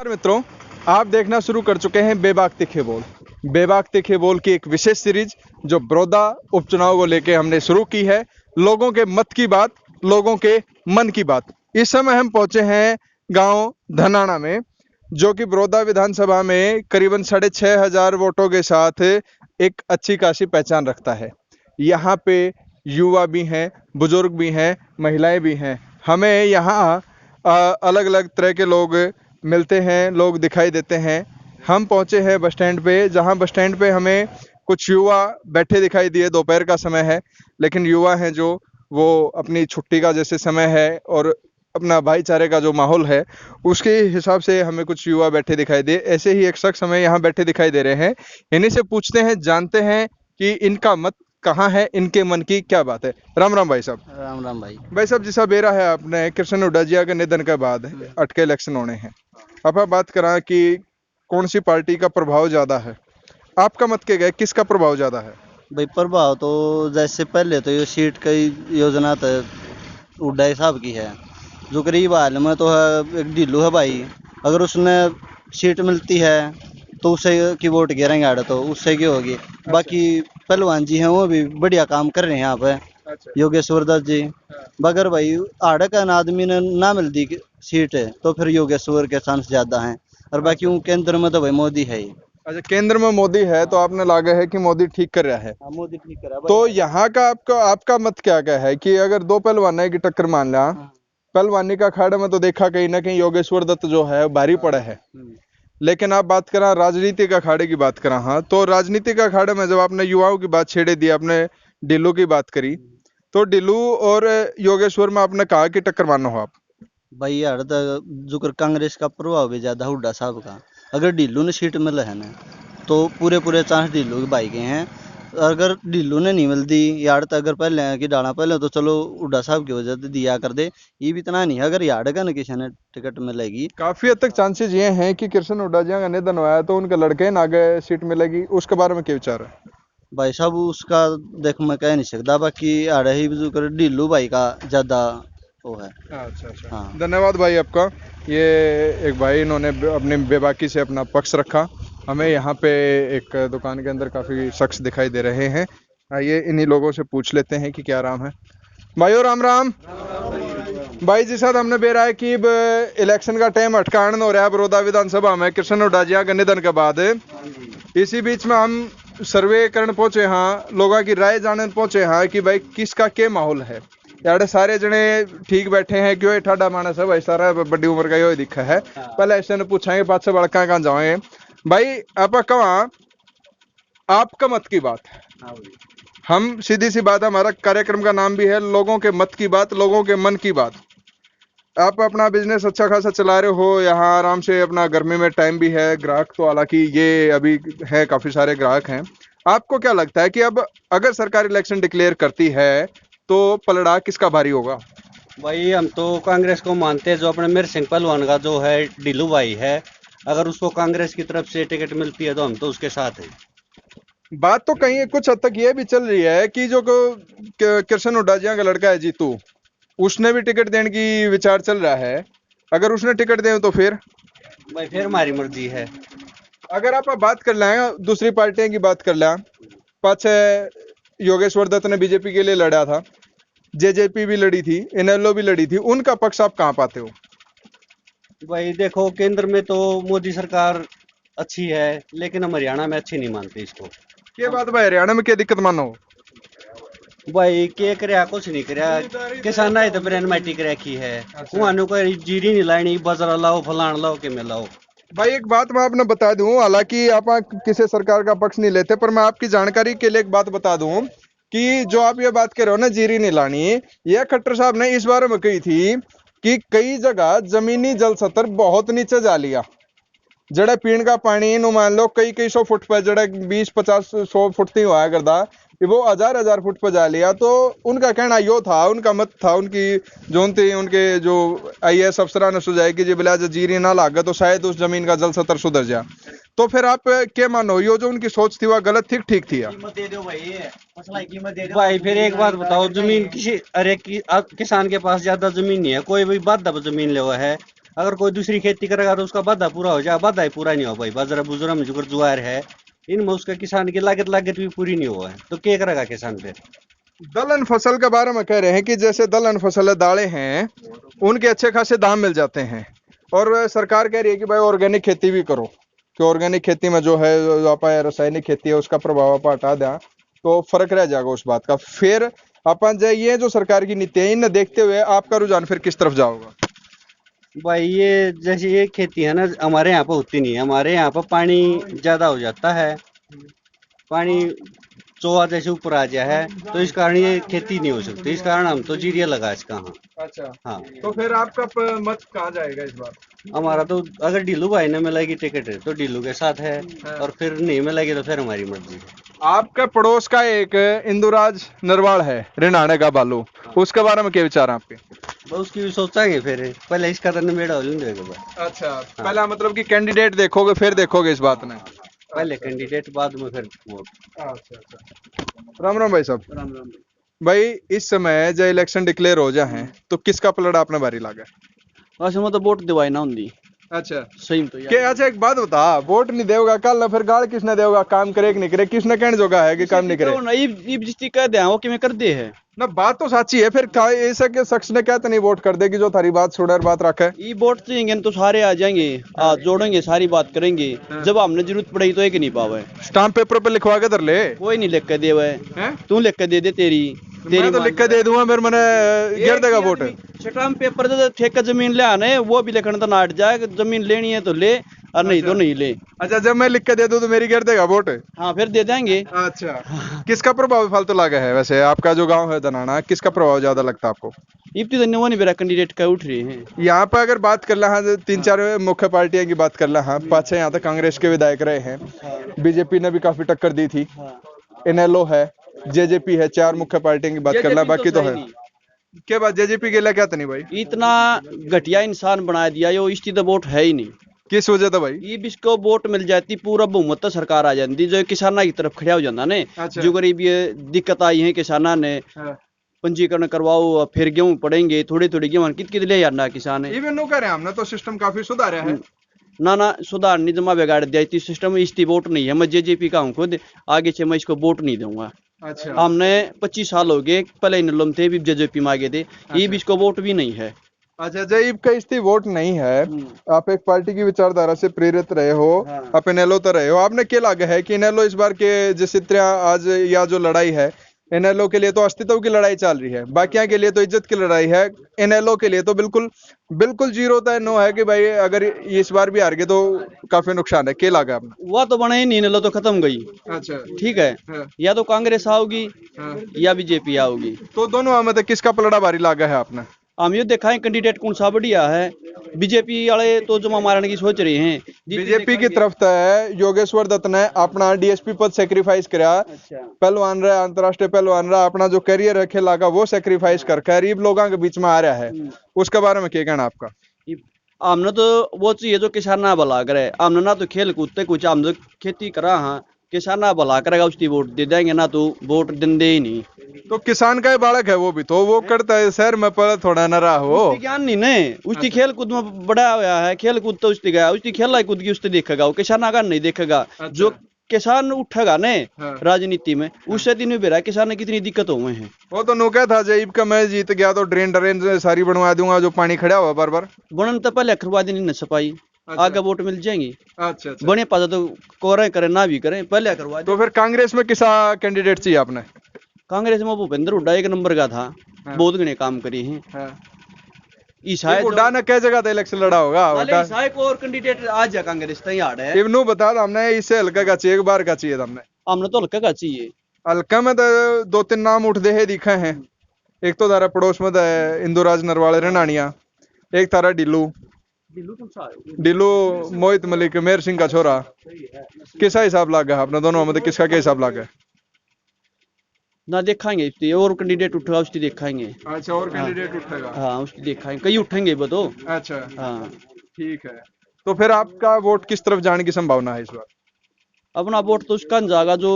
नमस्कार मित्रों, आप देखना शुरू कर चुके हैं बेबाक तीखे बोल। बेबाक तीखे बोल की एक विशेष सीरीज जो बड़ौदा उपचुनाव को लेकर हमने शुरू की है। लोगों के मत की बात, लोगों के मन की बात। इस समय हम पहुंचे हैं गांव धनाना में, जो कि बड़ौदा विधानसभा में करीबन 6,500 वोटों के साथ एक अच्छी खासी पहचान रखता है। यहाँ पे युवा भी हैं, बुजुर्ग भी हैं, महिलाएं भी हैं। हमें यहाँ अलग अलग तरह के लोग मिलते हैं, लोग दिखाई देते हैं। हम पहुंचे हैं बस स्टैंड पे, जहां बस स्टैंड पे हमें कुछ युवा बैठे दिखाई दिए। दोपहर का समय है, लेकिन युवा हैं जो वो अपनी छुट्टी का जैसे समय है और अपना भाईचारे का जो माहौल है उसके हिसाब से हमें कुछ युवा बैठे दिखाई दिए। ऐसे ही एक शख्स हमें यहाँ बैठे दिखाई दे रहे हैं। इन्हीं से पूछते हैं, जानते हैं कि इनका मत कहाँ है, इनके मन की क्या बात है। राम राम भाई साहब। राम राम भाई। भाई साहब, जिसा बेरा है आपने कृष्ण उडाजिया के निधन के बाद अटके इलेक्शन होने हैं। अब आप बात करा कि कौन सी पार्टी का प्रभाव ज्यादा है, आपका मत के गए किसका प्रभाव ज्यादा है? भाई प्रभाव तो जैसे पहले तो ये सीट की योजना तो हुड्डा साहब की है, जो गरीब हाल में तो है एक ढिल्लू है भाई। अगर उसने सीट मिलती है तो उससे की वोट गिरेंगे आड़े, तो उससे की होगी। बाकी पहलवान जी हैं वो भी बढ़िया काम कर रहे हैं यहाँ पे, अच्छा। योगेश्वर दत्त जी। मगर भाई आड़े का आदमी ने ना मिलती सीट है तो फिर योगेश्वर के चांस ज्यादा हैं। और बाकी वो केंद्र में तो भाई मोदी है ही। अच्छा, केंद्र में मोदी है तो आपने लागे है कि मोदी ठीक कर रहा है। हाँ, मोदी ठीक करा तो भाई। यहाँ का आपका मत क्या क्या है कि अगर दो पहलवान की टक्कर मान लिया, पहलवानी का अखाड़े में तो देखा कहीं ना कहीं योगेश्वर दत्त जो है भारी पड़ा है। लेकिन आप बात करा राजनीति का अखाड़े की बात करा, हाँ, तो राजनीति का अखाड़े में जब आपने युवाओं की बात छेड़े दी, आपने डिल्लू की बात करी, तो डिल्लू और योगेश्वर में आपने कहा कि टक्कर मानो हो आप। भाई यार जो कांग्रेस का प्रभाव भी ज्यादा हुड्डा साहब का। अगर ढिल्लू ने सीट मिले है ना तो पूरे पूरे चांस ढिल्लू के भाई के हैं। अगर ढिल्लू ने नहीं मिलती यार तो अगर पहले की डाला पहले तो चलो हुड्डा साहब की वजह से दिया कर दे। ये भी इतना नहीं है, अगर यार का ना किसी ने टिकट मिलेगी। काफी हद तक चांसेस ये हैं कि कृष्ण उडाजिया का निधन हुआ है तो उनके लड़के ना आगे सीट मिलेगी। उसके बारे में क्या विचार है? भाई साहब उसका देख मैं कह नहीं सकता, बाकी आड़े ही जो कर ढिल्लू भाई का ज्यादा वो है। अच्छा अच्छा, हाँ। धन्यवाद भाई आपका। ये एक भाई, इन्होंने अपनी बेबाकी से अपना पक्ष रखा। हमें यहाँ पे एक दुकान के अंदर काफी शख्स दिखाई दे रहे हैं। आइए इन्हीं लोगों से पूछ लेते हैं कि क्या राम है। भाइयों राम राम। भाई जी साहब, हमने बेरा है कि अब इलेक्शन का टाइम अटकान हो रहा है बड़ौदा विधानसभा में कृष्ण उडाजिया के निधन के बाद। इसी बीच में हम सर्वे करने पहुंचे हाँ, लोगों की राय जानने पहुंचे हाँ कि भाई किसका क्या माहौल है। यार सारे जने ठीक बैठे हैं, क्यों ठाडा मानस है भाई, सारा बड़ी उम्र का यो दिखा है। पहले ऐसे ने पूछाएंगे पाँच से बड़का कहाँ जाओगे। भाई आप कहा आपका मत की बात है। हम सीधी सी बात, हमारा कार्यक्रम का नाम भी है लोगों के मत की बात, लोगों के मन की बात। आप अपना बिजनेस अच्छा खासा चला रहे हो, यहाँ आराम से अपना गर्मी में टाइम भी है, ग्राहक तो हालांकि ये अभी है, काफी सारे ग्राहक हैं। आपको क्या लगता है कि अब अगर सरकार इलेक्शन डिक्लेयर करती है तो पलड़ा किसका भारी होगा? भाई हम तो कांग्रेस को मानते हैं, जो अपने मीर सिंह पहलवान का जो है ढिल्लू भाई है। अगर उसको कांग्रेस की तरफ से टिकट मिलती है तो हम तो उसके साथ हैं। बात तो कहीं कुछ हद तक ये भी चल रही है कि जो कृष्ण उडाजिया का लड़का है जीतू, उसने भी टिकट देने की विचार चल रहा है। अगर उसने टिकट दे तो फिर भाई फिर हमारी मर्जी है। अगर आप बात कर लें दूसरी पार्टियों की बात कर लें, पाछे योगेश्वर दत्त ने बीजेपी के लिए लड़ा था, जेजेपी भी लड़ी थी, इनेलो भी लड़ी थी, उनका पक्ष आप कहाँ पाते हो? भाई देखो केंद्र में तो मोदी सरकार अच्छी है, लेकिन हम हरियाणा में अच्छी नहीं मानते इसको। ये बात भाई, हरियाणा में क्या दिक्कत मानो? भाई के करया कुछ नहीं करया, किसान आए तो ब्रेन माटी कर रखी है। वहां को जीरी नहीं लानी, बाजरा लाओ फलान लाओ के में लाओ। भाई एक बात मैं आपने बता दूं, हालांकि आप किसी सरकार का पक्ष नहीं लेते, पर मैं आपकी जानकारी के लिए एक बात बता दूं कि जो आप ये बात कर रहे हो ना जीरी नहीं लानी, ये खट्टर साहब ने इस बारे में कही थी कि कई जगह जमीनी जल स्तर बहुत नीचे जा लिया। जड़े पीने का पानी नु मान लो कई कई 100 फुट पर, जड़े 20-50-100 फुट नहीं हुआ करता, वो 1000-1000 फुट पर जा लिया। तो उनका कहना यो था, उनका मत था, उनकी जो थी, उनके जो IAS अफसरान ने सुझाई कि जी बिला जीरी ना लागे तो शायद उस जमीन का जल स्तर सुधर जाए। तो फिर आप क्या मानो, यो जो उनकी सोच थी वह गलत थी ठीक थी? भाई फिर एक बात बताओ, जमीन किसी अरे किसान के पास ज्यादा जमीन नहीं है, कोई भी बाधा जमीन ले हुआ है। अगर कोई दूसरी खेती करेगा तो उसका बाधा पूरा हो जाए, बाधा ही पूरा नहीं हो भाई। बाजरा बुजरा में जो ज्वार है, इनमें उसका किसान की लागत लागत भी पूरी नहीं हुआ है, तो क्या करेगा किसान फिर। दलहन फसल के बारे में कह रहे हैं कि जैसे दलहन फसल दालें हैं उनके अच्छे खासे दाम मिल जाते हैं, और सरकार कह रही है कि भाई ऑर्गेनिक खेती भी करो, कि ऑर्गेनिक खेती में जो है जो आप रासायनिक खेती है उसका प्रभाव आप हटा दें तो फर्क रह जाएगा उस बात का। फिर अपन जो ये जो सरकार की नीति है इन्हें देखते हुए आपका रुझान फिर किस तरफ जाओगा? भाई ये जैसे ये खेती है ना, हमारे यहाँ पर होती नहीं है। हमारे यहाँ पर पानी ज्यादा हो जाता है, पानी चोआ जैसे ऊपर आ गया है, तो इस कारण ये खेती नहीं हो सकती। इस कारण हम तो जीरिया लगा इसका। हाँ अच्छा, हाँ। तो फिर आपका मत कहाँ जाएगा इस बार? हमारा तो अगर ढीलू भाई ने मिलेगी टिकट तो ढीलू के साथ है, हाँ। और फिर नहीं मिलेगी तो फिर हमारी मर्जी है। आपका पड़ोस का एक इंदुराज नरवाल है रिनाणे का बालू, उसके बारे में क्या विचार है आपके? तो उसकी भी सोचांगे, फिर पहले इसका तो निबेड़ा हो जाएगा। अच्छा, पहला मतलब कि कैंडिडेट देखोगे फिर देखोगे इस बात में। पहले कैंडिडेट बाद में फिर वोट। अच्छा अच्छा। राम राम भाई साहब। राम राम। भाई इस समय जो इलेक्शन डिक्लेयर हो जा है तो किसका पलड़ा आपने बारी लागा? वैसे मैं तो वोट दिवाई ना होंगी। अच्छा, सही तो यार। के अच्छा एक बात बता, वोट नहीं देगा कल ना फिर गाल किसने देगा? काम करे कि नहीं करे, किसने कहने जोगा है कि काम नहीं करे? ना ये जिसकी कह दे वो कि मैं कर दे है ना बात तो साची है, फिर ऐसा के शख्स ने क्या तो नहीं वोट कर देगी जो थारी बात सुने और बात रखे? ये वोट चाहिए तो सारे आ जाएंगे, हाथ जोड़ेंगे, सारी बात करेंगे। जब हमने जरूरत पड़ी तो एक नहीं पावे। स्टाम्प पेपर पे लिखवा के धर ले। कोई नहीं लिख के दे हैं? तू लिख के दे दे तेरी मैं तो लिख के दे दूंगा, मेरे मैंने गिर देगा वोट। स्टाम्प पेपर दे ठेका जमीन ले आने, वो भी लिखने तो नाट जाए। जमीन लेनी है तो ले और नहीं तो नहीं ले। अच्छा, जब मैं लिख के दे दूं तो मेरी गिर देगा वोट? हाँ फिर दे देंगे। अच्छा, किसका प्रभाव फालतू लगा है वैसे? आपका जो गांव है दनाना, किसका प्रभाव ज्यादा लगता है आपको? इब्ती तो वो नहीं मेरा कैंडिडेट का उठ रहे हैं। यहाँ पर अगर बात कर रहा है 3-4 मुख्य पार्टियां की बात कर रहा है, 5-6 यहाँ तक कांग्रेस के विधायक रहे हैं, बीजेपी ने भी काफी टक्कर दी थी, इनेलो है, जेजेपी है, 4 मुख्य पार्टियों की बात कर रहा है, बाकी तो है क्या बात? जेजेपी के लिए क्या तो नहीं भाई? इतना घटिया इंसान बना दिया यो, इसकी तो वोट है ही नहीं। किस वजह था भाई? ये इसको वोट मिल जाती पूरा बहुमत तो सरकार आ जाती, जो किसाना की तरफ खड़ा हो जाता ने। अच्छा। जो गरीब ये दिक्कत आई है किसाना ने, पंजीकरण करवाओ फिर गेहूं पड़ेंगे, थोड़ी थोड़ी गेहूं कित ले जाना किसान है। इवन नो कह रहे हैं हमने तो सिस्टम काफी सुधारा है। ना सुधार नहीं, जमा बिगाड़ दिया इस सिस्टम, इसकी वोट नहीं है। मैं जेजेपी का हूँ खुद, आगे से मैं इसको वोट नहीं दूंगा। अच्छा, हमने 25 साल हो गए, पहले इन थे भी जेजेपी में आगे थे, ये भी इसको वोट भी नहीं है। अच्छा, जब का इसकी वोट नहीं है, आप एक पार्टी की विचारधारा से प्रेरित रहे हो, आप इनेलो तो रहे हो, आपने क्या लगा है कि इनेलो इस बार के जिस तरह आज या जो लड़ाई है, इनेलो के लिए तो अस्तित्व की लड़ाई चल रही है, बाकियों के लिए तो इज्जत की लड़ाई है, इनेलो के लिए तो बिल्कुल बिल्कुल जीरो तय नो है कि भाई अगर इस बार भी हार गए तो काफी नुकसान है? क्या लगा आपने? वो तो बने ही नहीं, इनेलो तो खत्म गई। अच्छा, ठीक है, या तो कांग्रेस आओगी या बीजेपी आओगी। तो दोनों में किसका पलड़ा भारी लागा है आपने? हम ये देखा है कैंडिडेट कौन सा बढ़िया है। बीजेपी वाले तो जमा मारने की सोच रहे हैं। बीजेपी की तरफ तो है योगेश्वर दत्त ने अपना डीएसपी पद सेक्रीफाइस करा, पहलवान रहा, अंतरराष्ट्रीय पहलवान रहा, अपना जो करियर है खेला का वो सेक्रीफाइस कर गरीब लोगों के बीच में आ रहा है, उसके बारे में क्या कहना आपका? हमने तो वो चाहिए जो किसाना भला करे। हमने ना तो खेल कूदते कुछ, हम तो खेती करा। हाँ, किसाना भला करेगा उसकी वोट दे देंगे, ना तो वोट दे ही नहीं। तो किसान का बालक है वो भी तो वो करता है शहर में, पर थोड़ा न रहा हो ज्ञान नहीं ने, उसकी खेल कूद में बड़ा हुआ है, खेल कूद तो उसकी गया, उसकी खेल कूद की उससे देखेगा, वो किसान का नहीं देखेगा। जो किसान उठेगा ने राजनीति में, उससे दिन बेरा किसान ने कितनी दिक्कत हुए हैं। वो तो नौका था जब का मैं जीत गया तो ड्रेन ड्रेन सारी बनवा दूंगा, जो पानी खड़ा हुआ बार बार बनन तो पहले अखरवा दिन नहीं सफाई। आगे वोट मिल जाएंगी। अच्छा, बने पाता तो कोरे करे ना भी करें, पहले करवा। तो फिर कांग्रेस में किसा कैंडिडेट चाहिए आपने? कांग्रेस में भूपेंद्र हुड्डा 1 नंबर का था, बहुत घने काम करे हैं। ईसाई हुड्डा ने कई जगह इलेक्शन लड़ा होगा, ईसाई को और कैंडिडेट आज जा कांग्रेस तई हाड़ है। इवनु बता हमने इससे हल्का का चाहिए, बार का चाहिए हमने तो हल्का का चाहिए। हल्का में तो 2-3 नाम उठते हैं दिखे हैं। एक तो तारा पड़ोस में इंदुराज नरवाल रेनानिया, एक तारा डिल्लू मोहित मलिक मेहर सिंह का छोरा। किसा हिसाब लगा अपने दोनों में, किसका क्या हिसाब लगा? ना देखाएंगे और कैंडिडेट उठेगा उसकी देखाएंगे। अच्छा, और कैंडिडेट उठेगा? हाँ, उसकी देखाएंगे, कई उठेंगे वो तो। अच्छा, हाँ ठीक है। तो फिर आपका वोट किस तरफ जाने की संभावना है इस बार? अपना वोट तो उसका जाएगा जो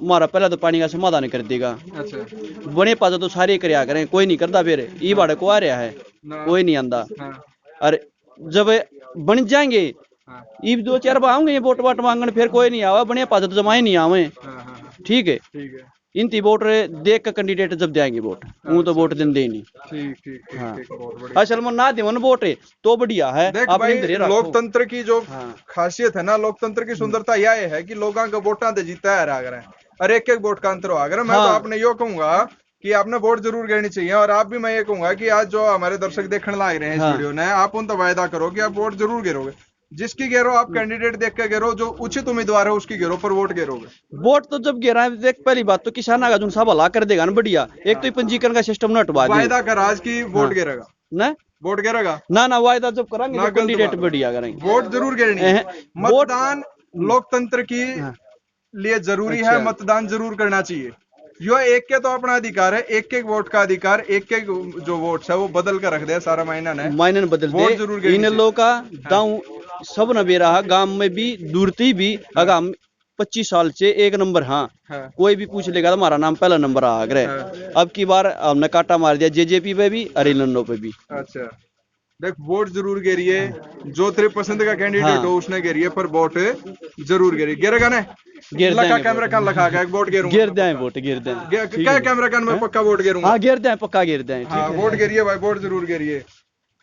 हमारा पहले तो पानी का समाधान कर देगा। अच्छा, बने पाता तो सारे करया करें, कोई नहीं करता। फिर ई बाड़े को आ रहा है, कोई नहीं आंदा। और जब बन जाएंगे हाँ, ईब 2-4 बार आऊंगे ये वोट वाट मांगने, फिर कोई नहीं आवा बढ़िया पास तो जमाए नहीं आवे। हाँ, हाँ, हाँ, ठीक है, ठीक है, इनती वोट देख कर कैंडिडेट जब जाएंगे वोट, वो तो वोट दें नहीं। ठीक ठीक ठीक हाँ। ठीक, बहुत बढ़िया। असल में ना देवन वोट है तो बढ़िया है, देख आप भाई, इधर ही रखो। लोकतंत्र की जो हाँ। खासियत है ना, लोकतंत्र की सुंदरता यह है कि लोगों का वोटा दे जीता है अगर है, और एक एक वोट का अंतर हो अगर मैं तो हाँ। आपने यो कहूंगा कि आपने वोट जरूर देनी चाहिए। और आप भी, मैं ये कहूंगा कि आज जो हमारे दर्शक देखने लग रहे हैं इस हाँ। वीडियो ने, आप उन तो वायदा करो कि आप वोट जरूर गिरोगे, जिसकी गिरो आप कैंडिडेट देख के गिरो, जो उचित उम्मीदवार है उसकी गिरो, पर वोट गिरोगे। वोट तो जब गिरा है, देख पहली बात तो किसान आगा जो सब हला कर देगा ना बढ़िया, एक तो ये पंजीकरण का सिस्टम न हटवा दे वायदा कर आज की वोट हाँ। गिरेगा, ना वोट गिरेगा ना वायदा जब करांगे ना, तो गलत कैंडिडेट बात है। बढ़िया करेंगे। वोट जरूर गिरनी है। वोट मतदान लोकतंत्र की हाँ। लिए जरूरी है, अच्छा। मतदान जरूर करना चाहिए। यो एक के तो अपना अधिकार है, एक एक वोट का अधिकार, एक एक जो वोट है वो बदल कर रख दे सारा महीना ने, मायने बदल वोट दे जरूर गिरनी इन चाहिए। लोग का दाऊ सब न बेरा गांव में भी दूरती भी अगर हम 25 साल से एक नंबर। हाँ, हाँ। कोई भी पूछ लेगा तो हमारा नाम पहला नंबर आ गया। हाँ। अब की बार हमने काटा मार दिया जेजेपी पे भी और इलनो पे भी। अच्छा, देख वोट जरूर गिरिए, जो तेरे पसंद का कैंडिडेट हाँ। हो उसने गिरिए, पर वोट जरूर गिरिए। गिरेगा ना? गिर लखा देंगे कैमरा कान लखा के वोट गिरूंगा। गिर दें वोट गिर दें क्या कैमरा कान में पक्का वोट गिरूंगा। हाँ गिर दें पक्का गिर दें। हाँ, वोट गिरिए भाई, वोट जरूर गिरिए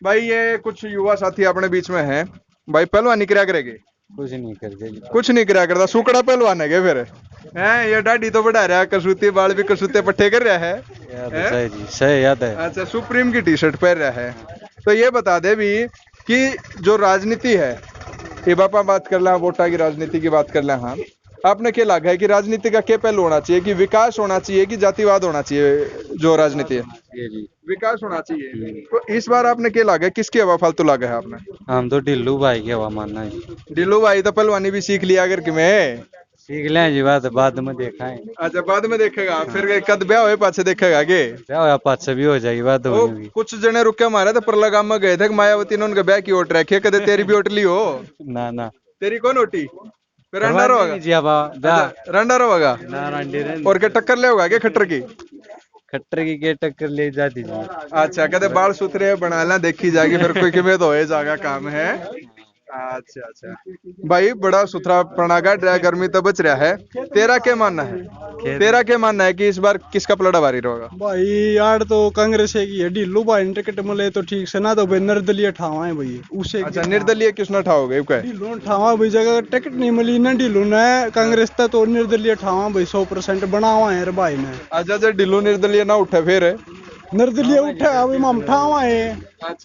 भाई। ये कुछ युवा साथी अपने बीच में हैं भाई, पहलवानी क्या करेंगे? कुछ नहीं करते। कुछ नहीं करा करता, सुकड़ा पहलवान है क्या फिर? हैं, ये दाढ़ी तो बढ़ा रहा है, कसूती बाल भी कसूते पट्टे कर रहा है। हैं? सही याद है। अच्छा, सुप्रीम की टी शर्ट पहन रहा है। तो ये बता दे भी कि जो राजनीति है, ये बापा बात कर रहे हैं, वोटा की राजनीति की बात कर रहे हैं। हाँ, आपने क्या लगा है कि राजनीति का क्या पहलू होना चाहिए, कि विकास होना चाहिए कि जातिवाद होना चाहिए? जो राजनीति है विकास होना चाहिए। तो इस बार आपने क्या लगा है, किसकी हवा फालतू लगा है आपने? हम तो ढिल्लू भाई की हवा मानना है। ढिल्लू भाई तो पहलवानी भी सीख लिया अगर कि मैं। सीख लें जी, बात बाद में देखा है। अच्छा, बाद में देखेगा फिर, कद ब्याह हुए पाछे देखेगा के? क्या होया, पाँच से भी हो जाएगी बात वो होगी। कुछ जने रुके मारे थे परला गांव में गए थे, मायावती ने उनका ब्याह की ओट रखी, कदे तेरी भी ओट ली हो? ना ना तेरी कौन ओटी? फिर रंडा होगा जी। अब अच्छा, रंडा होगा और क्या टक्कर ले होगा क्या खट्टर की? खट्टर की के टक्कर ले जाती जी। अच्छा, कहते बाल सुथरे बना ला, देखी जाएगी फिर कोई किमें तो हो जाएगा काम है। अच्छा अच्छा भाई, बड़ा सुथरा प्रणागा गर्मी तो बच रहा है। तेरा क्या मानना है? तेरा क्या मानना है कि इस बार किसका पलड़ा भारी रहेगा? भाई यार तो कांग्रेस है की है, ढिल्लू भाई ने टिकट मिले तो ठीक से, ना तो भाई निर्दलीय ठावा है भाई उसे। अच्छा, निर्दलीय किसने ठाओगे? ढिल्लू ने ठावा भाई, जगह टिकट नहीं मिली ना ढिल्लू ने कांग्रेस तक, तो निर्दलीय ठावा भाई 100% बनावा है भाई ने। अच्छा, जब ढिल्लू निर्दलीय ना उठे फिर? निर्दलीय उठा अभी मम ठावा है,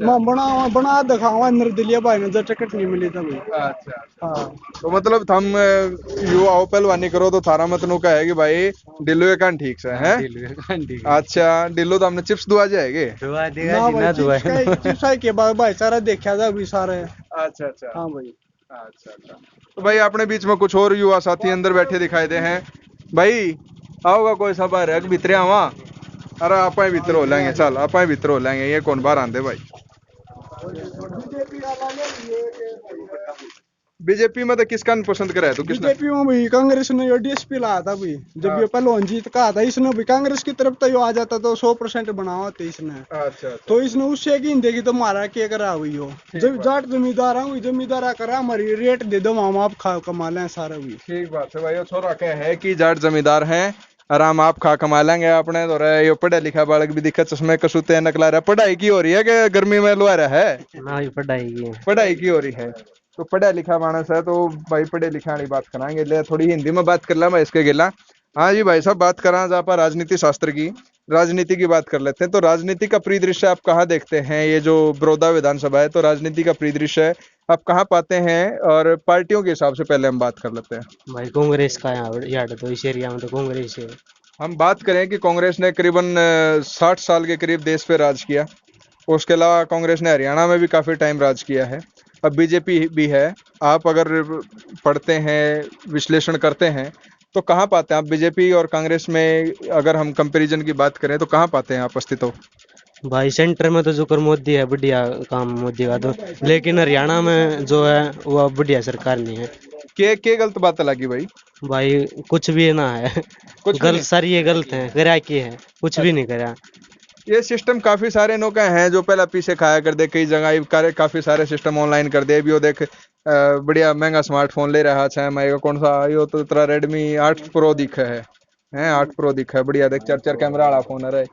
मम बना दिखावा निर्दलीय भाई ने, जब टिकट नहीं मिली था भाई। अच्छा, हाँ, तो मतलब थम युवाओं पहलवानी करो तो थारा मत नु का है कि भाई ढिल्लू ये कान ठीक से है। अच्छा, ढिल्लू तो हमने चिप्स दुआ जाएंगे। दुआ देगा ना जी, ना दुआ। भाई चिप्स के बाद भाई सारा देखा था अभी सारे। अच्छा अच्छा, हाँ भाई। अच्छा अच्छा। तो भाई अपने बीच में कुछ और युवा साथी अंदर बैठे दिखाई दे हैं। भाई आओगा कोई सब आ रहा है भीतर आवा? अरे आप भीतर हो लेंगे, चल आप भीतर हो लेंगे, ये कौन बाहर आंदे भाई? बीजेपी में तो किसका पसंद करे है? तो किसने? बीजेपी में भाई कांग्रेस ने यो डीएसपी लाया था भाई, जब ये पहलवान जीत का था, इसने भी कांग्रेस की तरफ तो यो आ जाता तो 100% बनावा थे इसने। अच्छा, तो इसने उससे की देगी तो मारा क्या करा हुई हो, जब जाट जमींदार हुई जमींदार करा हमारी रेट दे दो, हम आप खा कमा लें सारा भी। ठीक बात है भाई। वो छोरा क्या है कि जाट जमींदार हैं, आराम आप खा कमा लेंगे अपने तो रहे। ये पढ़ा लिखा बालक भी दिक्कत चश्मे कसूते नकला रहा है। पढ़ाई की हो रही है कि गर्मी में लुआ रहा है? पढ़ाई की हो रही है। तो पढ़ा लिखा मानस है तो भाई पढ़े लिखा वाली बात कराएंगे, ले थोड़ी हिंदी में बात कर ला मैं इसके गिला। हाँ जी भाई साहब, बात करा जहाँ पर राजनीति शास्त्र की, राजनीति की बात कर लेते हैं। तो राजनीति का परिदृश्य आप कहाँ देखते हैं? ये जो बड़ौदा विधानसभा है, तो राजनीति का परिदृश्य आप कहाँ पाते हैं? और पार्टियों के हिसाब से पहले हम बात कर लेते हैं। भाई कांग्रेस का यहाँ तो इस एरिया में तो कांग्रेस है। हम बात करें कि कांग्रेस ने करीबन 60 साल के करीब देश पे राज किया। उसके अलावा कांग्रेस ने हरियाणा में भी काफी टाइम राज किया है। अब बीजेपी भी है। आप अगर पढ़ते हैं, विश्लेषण करते हैं, तो कहाँ पाते हैं आप बीजेपी और कांग्रेस में? अगर हम कंपैरिजन की बात करें तो कहाँ पाते हैं आप अस्तित्व? भाई सेंटर में तो जुकर मोदी है, बढ़िया काम मोदी का तो, लेकिन हरियाणा में जो है वो बढ़िया सरकार नहीं है। के गलत बात लगी भाई? भाई कुछ भी ना है, कुछ भी गलत नहीं? सारी ये गलत है, करा की है कुछ भी नहीं करा। ये सिस्टम काफी सारे नो का हैं जो पहला पीछे खाया कर दे, कई जगह काफी सारे सिस्टम ऑनलाइन कर दे भी। वो देख बढ़िया महंगा स्मार्टफोन ले रहा है मैं कौन सा यो तो तेरा रेडमी 8 प्रो दिखा है 8 प्रो दिखा है बढ़िया, देख 4 कैमरा वाला फोन है।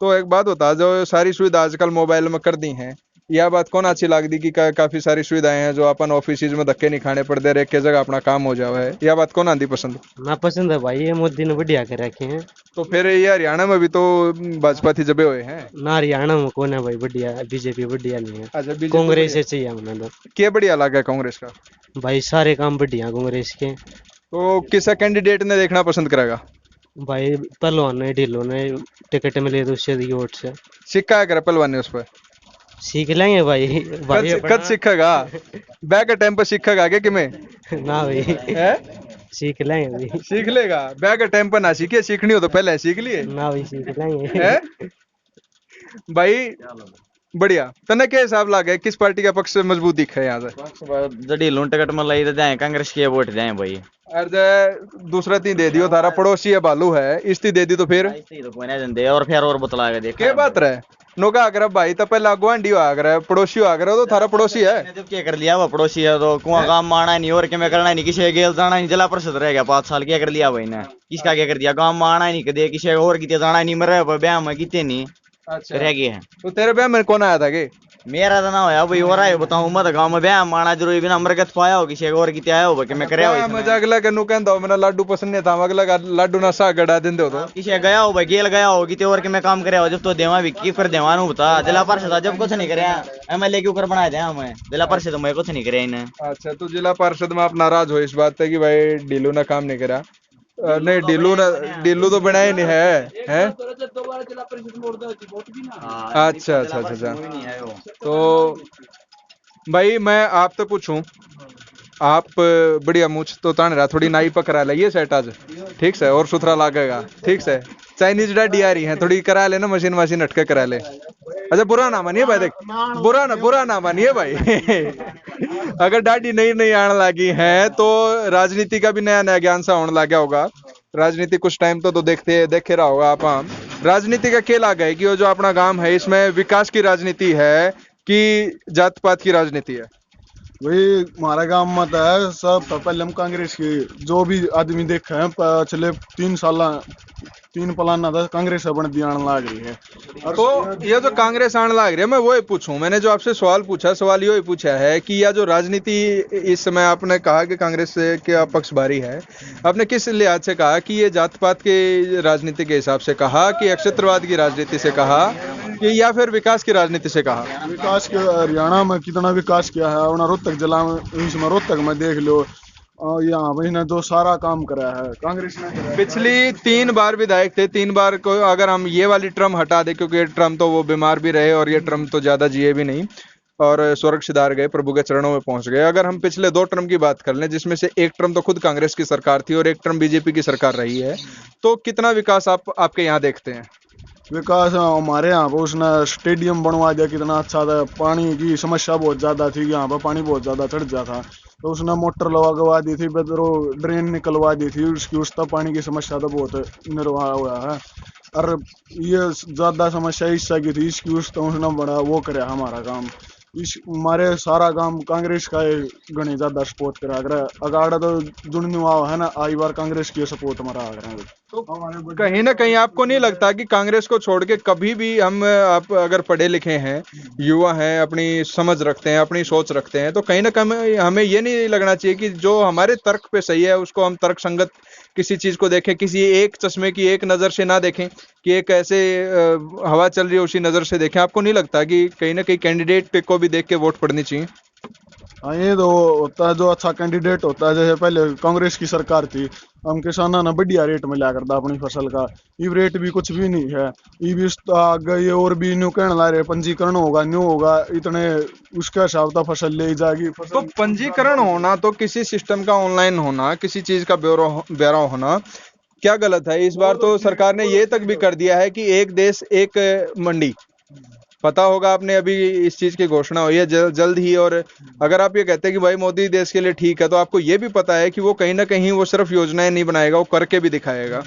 तो एक बात होता जो सारी सुविधा आजकल मोबाइल में कर दी हैं, यह बात कौन अच्छी लग दी कि काफी सारी सुविधाएं हैं जो अपन ऑफिस में धक्के नहीं खाने पड़ते, एक के जगह अपना काम हो जावे है, यह बात कौन आती पसंद? ना पसंद है भाई, ये मोदी ने बढ़िया कर रखे हैं। तो फिर ये हरियाणा में भी तो भाजपा थी जबे हुए हैं ना हरियाणा में कौन है भाई बढ़िया, बीजेपी बढ़िया नहीं है। अच्छा बीजेपी कांग्रेस से चाहिए हमें तो। क्या बढ़िया लगा कांग्रेस का? भाई सारे काम बढ़िया कांग्रेस के। तो किस कैंडिडेट ने देखना पसंद करेगा? भाई पहलवान ने ढिल्लो ने टिकट मिले तो उससे दी वोट से सिक्का करे पहलवानी उस पर सीख लेंगे भाई। भाई कद सीखेगा? बैक टाइम पर सीखेगा क्या कि मैं ना भाई है? सीख लेंगे भाई। सीख लेगा बैक टाइम पर ना सीखे, सीखनी हो तो पहले सीख लिए ना भाई सीख लेंगे है भाई। बढ़िया तने क्या हिसाब लागे किस पार्टी का पक्ष मजबूत दिखा है यहाँ से? जड़ी लून टिकट में लाई देते हैं कांग्रेस के वोट दें भाई। अरे दूसरा तीन दे दियो, तारा पड़ोसी है बालू है, इसती दे दी तो फिर तो कोई नहीं देंदे और फिर और बतला के देख क्या बात रहे नोका अगर भाई तो पहले गुआंढी आगर पड़ोसी आगर तो थारा पड़ोसी है। जब क्या कर लिया वो पड़ोसी है तो कुआं काम माना नहीं और क्या मैं करना नहीं, किसी गेल जाना नहीं, जिला परिषद रह गया 5 साल, क्या कर लिया भाई ने, किसका क्या कर दिया, गांव में आना नहीं कदे, किसी और की जाना नहीं, मरे ब्याह में कितने नहीं रह गए हैं। तो तेरे ब्याह में कौन आया था के? मेरा तो ना होया भाई, और आए बताऊं मत गांव में ब्याह माना जरूरी बिना मरगत पाया हो, किसी और की आया हो कि मैं करया हो मजा अगला कनु कहंदा हो मेरा लाडू पसंद नहीं था, अगला का लाडू ना सा गड़ा देंदे हो तो किसी गया हो भाई, गेल गया हो कि और के मैं काम करया हो, जब तो देवा भी की फिर देवा नु बता, जिला परिषद जब कुछ नहीं करया, एमएलए के ऊपर बनाए थे हमें, जिला परिषद में कुछ नहीं करया इन्हें। अच्छा तो जिला परिषद में आप नाराज हो इस बात पे कि भाई डीलू ने काम नहीं करा? नहीं डीलू तो बनाया नहीं है? अच्छा अच्छा अच्छा अच्छा। तो भाई मैं आप तो पूछूं, आप बढ़िया मूछ तो तान रहा, थोड़ी नाई पकड़ा लाइए सेट आज ठीक से और सुथरा लागेगा ठीक से। चाइनीज डाडी आ रही है थोड़ी करा ले ना, मशीन मशीन अटके करा ले। अच्छा बुरा ना मानिए भाई, देख बुरा ना मानिए भाई अगर डाडी नई आने लगी है तो राजनीति का भी नया नया ज्ञान सा होने लग गया होगा। राजनीति कुछ टाइम तो देखे रहा होगा आप। राजनीति का क्या लाग है कि वो जो अपना गांव है इसमें विकास की राजनीति है कि जात पात की राजनीति है? वही हमारा गांव में तो है सब पहले हम कांग्रेस की जो भी आदमी देखे हैं पिछले 3 प्लान था कांग्रेस बन दी आने लग रही है। तो ये जो कांग्रेस आने लग रही है, मैं वो ही पूछूं, मैंने जो आपसे सवाल पूछा सवाल ये ही पूछा है कि यह जो राजनीति इस समय आपने कहा कि कांग्रेस के पक्ष भारी है, आपने किस लिहाज से कहा कि ये जात पात के राजनीति के हिसाब से कहा कि क्षेत्रवाद की राजनीति से कहा कि या फिर विकास की राजनीति से कहा? विकास के हरियाणा में कितना विकास किया है, रोहतक जिला में इसमें रोहतक में देख लो, यहाँ वही ने जो सारा काम करा है कांग्रेस ने। पिछली 3 बार विधायक थे, 3 बार को अगर हम ये वाली टर्म हटा दे क्योंकि ये टर्म तो वो बीमार भी रहे और ये टर्म तो ज्यादा जिए भी नहीं और स्वर्ग सिधार गए, प्रभु के चरणों में पहुंच गए। अगर हम पिछले 2 टर्म की बात कर लें जिसमें से एक टर्म तो खुद कांग्रेस की सरकार थी और एक टर्म बीजेपी की सरकार रही है, तो कितना विकास आपके यहाँ देखते हैं? विकास हमारे यहाँ पर उसने स्टेडियम बनवा दिया, कितना अच्छा था। पानी की समस्या बहुत ज्यादा थी, यहाँ पर पानी बहुत ज्यादा चढ़ जाता था तो उसने मोटर लगवा दी थी, ड्रेन निकलवा दी थी उसकी, उस तक पानी की समस्या तो बहुत निर्वाह हुआ है। और ये ज्यादा समस्या इससे की थी इसकी, उस तो उसने बड़ा वो करे हमारा काम, इस हमारे सारा काम कांग्रेस का घने ज्यादा सपोर्ट करा अगाड़ा तो जुड़ने है ना, आई बार कांग्रेस की सपोर्ट हमारा तो कहीं ना कहीं आपको नहीं लगता कि कांग्रेस को छोड़ के कभी भी हम, आप अगर पढ़े लिखे हैं, युवा हैं, अपनी समझ रखते हैं, अपनी सोच रखते हैं, तो कहीं ना कहीं हमें ये नहीं लगना चाहिए कि जो हमारे तर्क पे सही है उसको हम तर्क संगत किसी चीज को देखें, किसी एक चश्मे की एक नजर से ना देखें कि एक ऐसे हवा चल रही है उसी नजर से देखें? आपको नहीं लगता कि कहीं ना कहीं कैंडिडेट को भी देख के वोट पड़नी चाहिए? हाँ ये तो होता है, जो अच्छा कैंडिडेट होता है। जैसे पहले कांग्रेस की सरकार थी, हम किसाना ने बढ़िया रेट में लिया करता अपनी फसल का, ये रेट भी कुछ भी नहीं है। ये भी आगे ये और भी न्यू कहने ला रहे पंजीकरण होगा, न्यू होगा, इतने उसके हिसाब से फसल ले जाएगी। तो पंजीकरण होना तो किसी सिस्टम का ऑनलाइन होना, किसी चीज का ब्यौरा होना क्या गलत है? इस बार तो सरकार ने ये तक भी कर दिया है कि एक देश एक मंडी, पता होगा आपने, अभी इस चीज की घोषणा हुई है जल्द ही। और अगर आप ये कहते हैं कि भाई मोदी देश के लिए ठीक है, तो आपको ये भी पता है कि वो कहीं ना कहीं वो सिर्फ योजनाएं नहीं बनाएगा, वो करके भी दिखाएगा।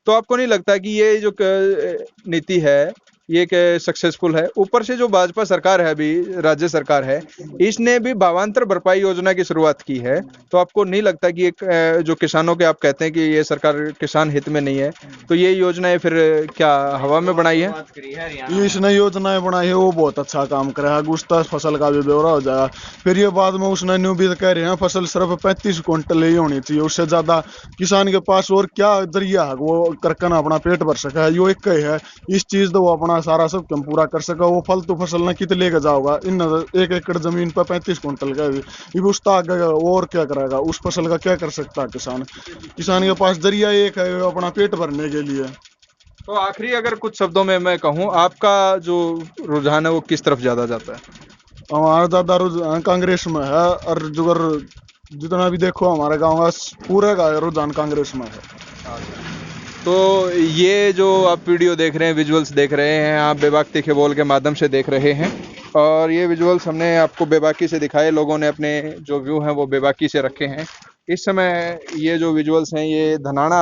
तो आपको नहीं लगता कि ये जो नीति है ये एक सक्सेसफुल है। ऊपर से जो भाजपा सरकार है, अभी राज्य सरकार है, इसने भी भावांतर भरपाई योजना की शुरुआत की है। तो आपको नहीं लगता कि एक जो किसानों के आप कहते हैं कि ये सरकार किसान हित में नहीं है, तो ये योजनाएं फिर क्या हवा में बनाई है? ये इसने योजनाएं बनाई है वो बहुत अच्छा काम कर रहा है। गुस्ता फसल का भी ब्यौरा हो जाएगा। फिर ये बाद में उसने न्यू भी कह रहे हैं फसल सिर्फ 35 क्विंटल ही होनी चाहिए, उससे ज्यादा किसान के पास और क्या जरिया है वो करकन अपना पेट भर सका है। यो एक ही है इस चीज तो वो अपना सारा सब कम पूरा कर सका। वो फालतू फसल ना कितने लेके जाओगा, इन 1 एकड़ जमीन पर 35 क्विंटल का भी उसका आगे वो और क्या करेगा, उस फसल का क्या कर सकता है किसान। किसान के पास जरिया एक है अपना पेट भरने के लिए। तो आखिरी अगर कुछ शब्दों में मैं कहूँ, आपका जो रुझान है वो किस तरफ ज्यादा जाता है? हमारा ज्यादा रुझान कांग्रेस में है, और जुगर जितना भी देखो हमारे गांव का पूरे का रुझान कांग्रेस में है। तो ये जो आप वीडियो देख रहे हैं, विजुअल्स देख रहे हैं, आप बेबाक तीखे बोल के माध्यम से देख रहे हैं, और ये विजुअल्स हमने आपको बेबाकी से दिखाए। लोगों ने अपने जो व्यू हैं वो बेबाकी से रखे हैं। इस समय ये जो विजुअल्स हैं ये धनाना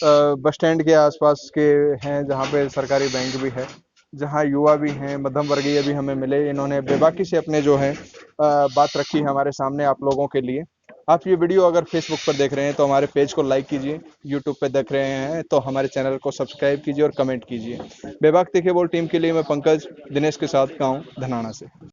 बस स्टैंड के आसपास के हैं, जहाँ पे सरकारी बैंक भी है, जहाँ युवा भी हैं, मध्यम वर्गीय भी हमें मिले। इन्होंने बेबाकी से अपने जो है बात रखी हमारे सामने आप लोगों के लिए। आप ये वीडियो अगर फेसबुक पर देख रहे हैं तो हमारे पेज को लाइक कीजिए, यूट्यूब पे देख रहे हैं तो हमारे चैनल को सब्सक्राइब कीजिए और कमेंट कीजिए। बेबाक तीखे बोल टीम के लिए मैं पंकज दिनेश के साथ गाँव धनाना से।